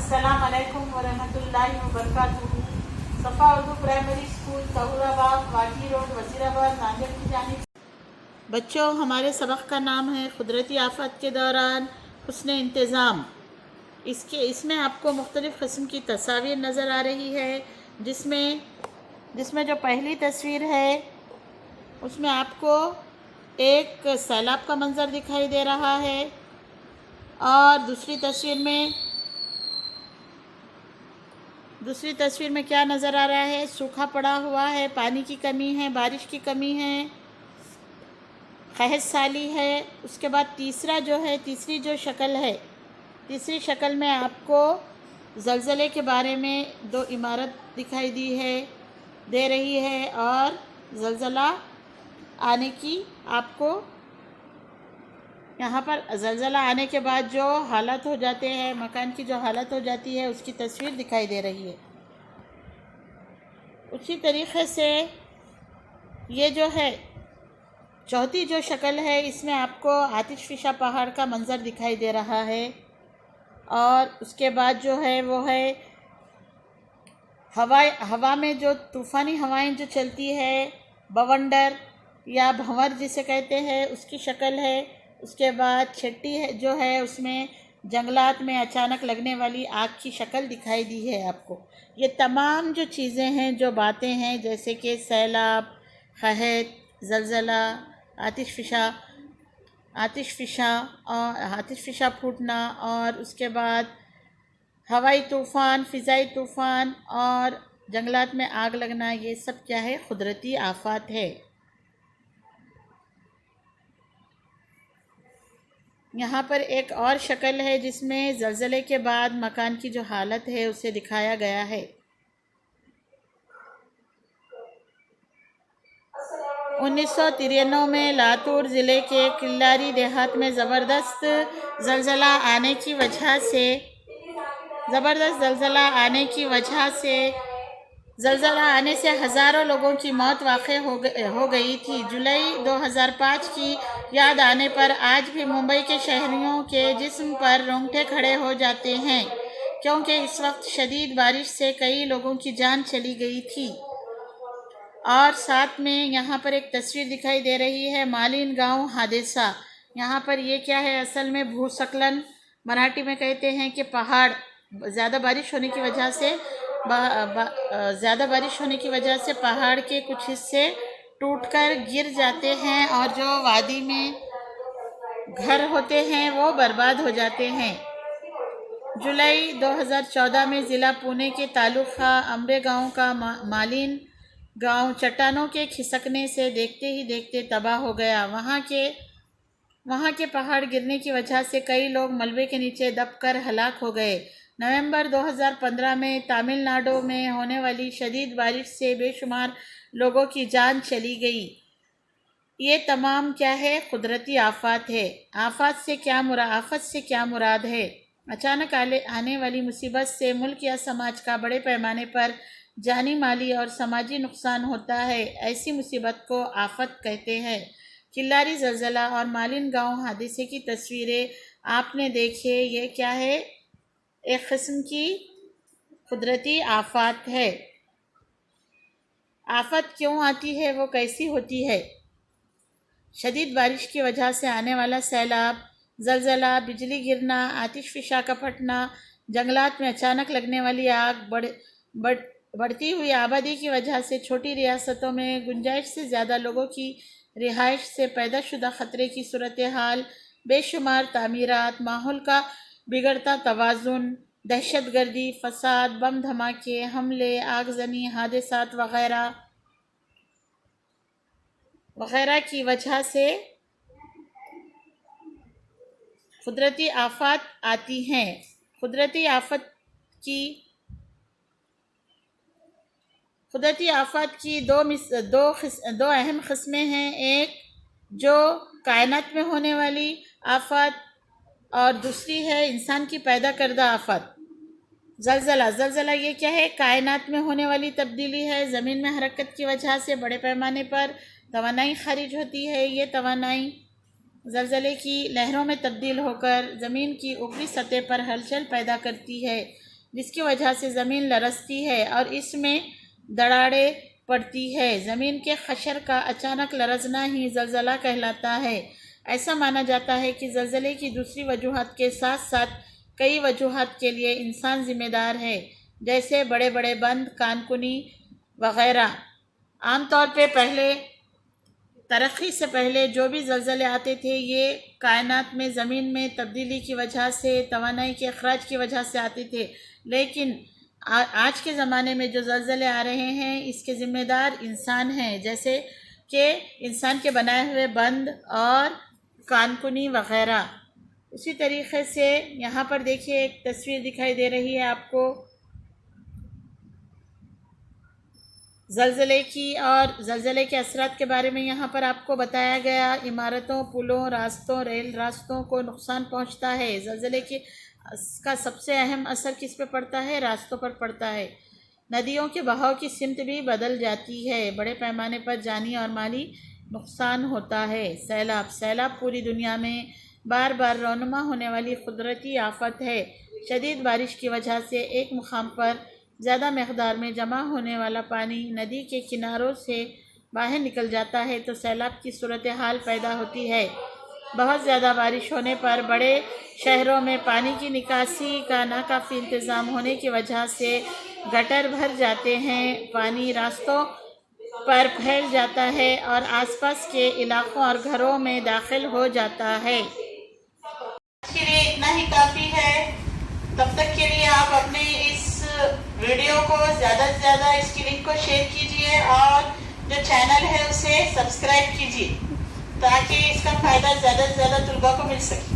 अस्सलाम अलैकुम वरहमतुल्लाहि वबरकातुहू। सफ़ा उर्दू प्राइमरी स्कूल तहुराबाद वाटी रोड वज़ीराबाद नांदेड़ की जानिब। बच्चों, हमारे सबक का नाम है कुदरती आफत के दौरान हुस्न इंतज़ाम। इसमें आपको मुख्तलिफ़ किस्म की तस्वीर नज़र आ रही है, जिसमें जो पहली तस्वीर है उसमें आपको एक सैलाब का मंज़र दिखाई दे रहा है, और दूसरी तस्वीर में क्या नज़र आ रहा है? सूखा पड़ा हुआ है, पानी की कमी है, बारिश की कमी है, खहस साली है। उसके बाद तीसरी शक्ल में आपको ज़लज़ले के बारे में दो इमारत दिखाई दे रही है, और ज़लज़ला आने की आपको यहाँ पर ज़लज़ला आने के बाद जो हालत हो जाते हैं, मकान की जो हालत हो जाती है, उसकी तस्वीर दिखाई दे रही है। उसी तरीक़े से ये जो है चौथी जो शक्ल है, इसमें आपको आतिशफ़िशा पहाड़ का मंज़र दिखाई दे रहा है, और उसके बाद जो है वो है हवा में जो तूफ़ानी हवाएं जो चलती है, बवंडर या भंवर जिसे कहते हैं, उसकी शक्ल है। उसके बाद छठी है जो है, उसमें जंगलात में अचानक लगने वाली आग की शक्ल दिखाई दी है आपको। ये तमाम जो चीज़ें हैं, जो बातें हैं, जैसे कि सैलाब, खहत, ज़लज़ला, आतिशफ़िशा फूटना, और उसके बाद हवाई तूफ़ान, फ़िज़ाई तूफ़ान और जंगलात में आग लगना, ये सब क्या है? कुदरती आफ़ात है। यहाँ पर एक और शक्ल है जिसमें ज़लज़ले के बाद मकान की जो हालत है उसे दिखाया गया है। 1993 में लातूर ज़िले के किल्लारी देहात में ज़बरदस्त ज़लज़ला आने से हज़ारों लोगों की मौत वाक़ई हो गई थी। जुलाई 2005 की याद आने पर आज भी मुंबई के शहरियों के जिस्म पर रोंगटे खड़े हो जाते हैं, क्योंकि इस वक्त शदीद बारिश से कई लोगों की जान चली गई थी। और साथ में यहाँ पर एक तस्वीर दिखाई दे रही है, मालिन गांव हादसा। यहाँ पर ये क्या है? असल में भूस्खलन मराठी में कहते हैं कि पहाड़ ज़्यादा बारिश होने की वजह से पहाड़ के कुछ हिस्से टूटकर गिर जाते हैं, और जो वादी में घर होते हैं वो बर्बाद हो जाते हैं। जुलाई 2014 में ज़िला पुणे के तालुका अम्बे गांव का मालिन गांव चट्टानों के खिसकने से देखते ही देखते तबाह हो गया। वहाँ के पहाड़ गिरने की वजह से कई लोग मलबे के नीचे दबकर हलाक हो गए। नवंबर 2015 में तमिलनाडु में होने वाली शदीद बारिश से बेशुमार लोगों की जान चली गई। ये तमाम क्या है? कुदरती आफत है। आफत से क्या मुराद है? अचानक आने वाली मुसीबत से मुल्क या समाज का बड़े पैमाने पर जानी, माली और समाजी नुकसान होता है। ऐसी मुसीबत को आफत कहते हैं। किल्लारी ज़लज़ला और मालिन गांव हादसे की तस्वीरें आपने देखी। ये क्या है? एक किस्म की कुदरती आफत है। आफत क्यों आती है? वो कैसी होती है? शदीद बारिश की वजह से आने वाला सैलाब, ज़लज़ला, बिजली गिरना, आतिशफ़िशा का फटना, जंगलात में अचानक लगने वाली आग, बढ़ती हुई आबादी की वजह से छोटी रियासतों में गुंजाइश से ज़्यादा लोगों की रिहाइश से पैदा शुदा ख़तरे की सूरत हाल, बेशुमार तामीरात, माहौल का बिगड़ता तवाज़ुन, दहशतगर्दी, फ़साद, बम धमाके, हमले, आगज़नी, हादसात वग़ैरह की वजह से कुदरती आफत आती हैं। कुदरती आफत की दो अहम किस्में हैं। एक जो कायनात में होने वाली आफत, और दूसरी है इंसान की पैदा करदा आफत। ज़लज़ला ये क्या है? कायनात में होने वाली तब्दीली है। ज़मीन में हरकत की वजह से बड़े पैमाने पर तवानाई खारिज होती है। ये तवानाई ज़लज़ले की लहरों में तब्दील होकर ज़मीन की ऊपरी सतह पर हलचल पैदा करती है। جس کی وجہ سے زمین لرزتی ہے اور اس میں دراڑیں پڑتی ہے۔ زمین کے خشر کا اچانک لرزنا ہی زلزلہ کہلاتا ہے۔ ایسا مانا جاتا ہے کہ زلزلے کی دوسری وجوہات کے ساتھ ساتھ کئی وجوہات کے لیے انسان ذمہ دار ہے، جیسے بڑے بڑے بند، کان کنی وغیرہ۔ عام طور پہ ترقی سے پہلے جو بھی زلزلے آتے تھے یہ کائنات میں زمین میں تبدیلی کی وجہ سے، توانائی کے اخراج کی وجہ سے آتے تھے، لیکن آج کے زمانے میں جو زلزلے آ رہے ہیں اس کے ذمہ دار انسان ہیں، جیسے کہ انسان کے بنائے ہوئے بند اور کان کنی وغیرہ۔ اسی طریقے سے یہاں پر دیکھیے ایک تصویر دکھائی دے رہی ہے آپ کو زلزلے کی، اور زلزلے کے اثرات کے بارے میں یہاں پر آپ کو بتایا گیا۔ عمارتوں، پلوں، راستوں، ریل راستوں کو نقصان پہنچتا ہے۔ زلزلے کا سب سے اہم اثر کس پہ پڑتا ہے؟ راستوں پر پڑتا ہے۔ ندیوں کے بہاؤ کی سمت بھی بدل جاتی ہے۔ بڑے پیمانے پر جانی اور مالی نقصان ہوتا ہے۔ سیلاب پوری دنیا میں بار بار رونما ہونے والی قدرتی آفت ہے۔ شدید بارش کی وجہ سے ایک مقام پر زیادہ مقدار میں جمع ہونے والا پانی ندی کے کناروں سے باہر نکل جاتا ہے تو سیلاب کی صورتحال پیدا ہوتی ہے۔ بہت زیادہ بارش ہونے پر بڑے شہروں میں پانی کی نکاسی کا ناکافی انتظام ہونے کی وجہ سے گٹر بھر جاتے ہیں، پانی راستوں پر پھیل جاتا ہے اور آس پاس کے علاقوں اور گھروں میں داخل ہو جاتا ہے۔ آج کے لیے اتنا ہی کافی ہے۔ تب تک کے لیے آپ اپنے اس ویڈیو کو زیادہ سے زیادہ اس کی لنک کو شیئر کیجئے اور جو چینل ہے اسے سبسکرائب کیجئے تاکہ اس کا فائدہ زیادہ سے زیادہ طلباء کو مل سکے۔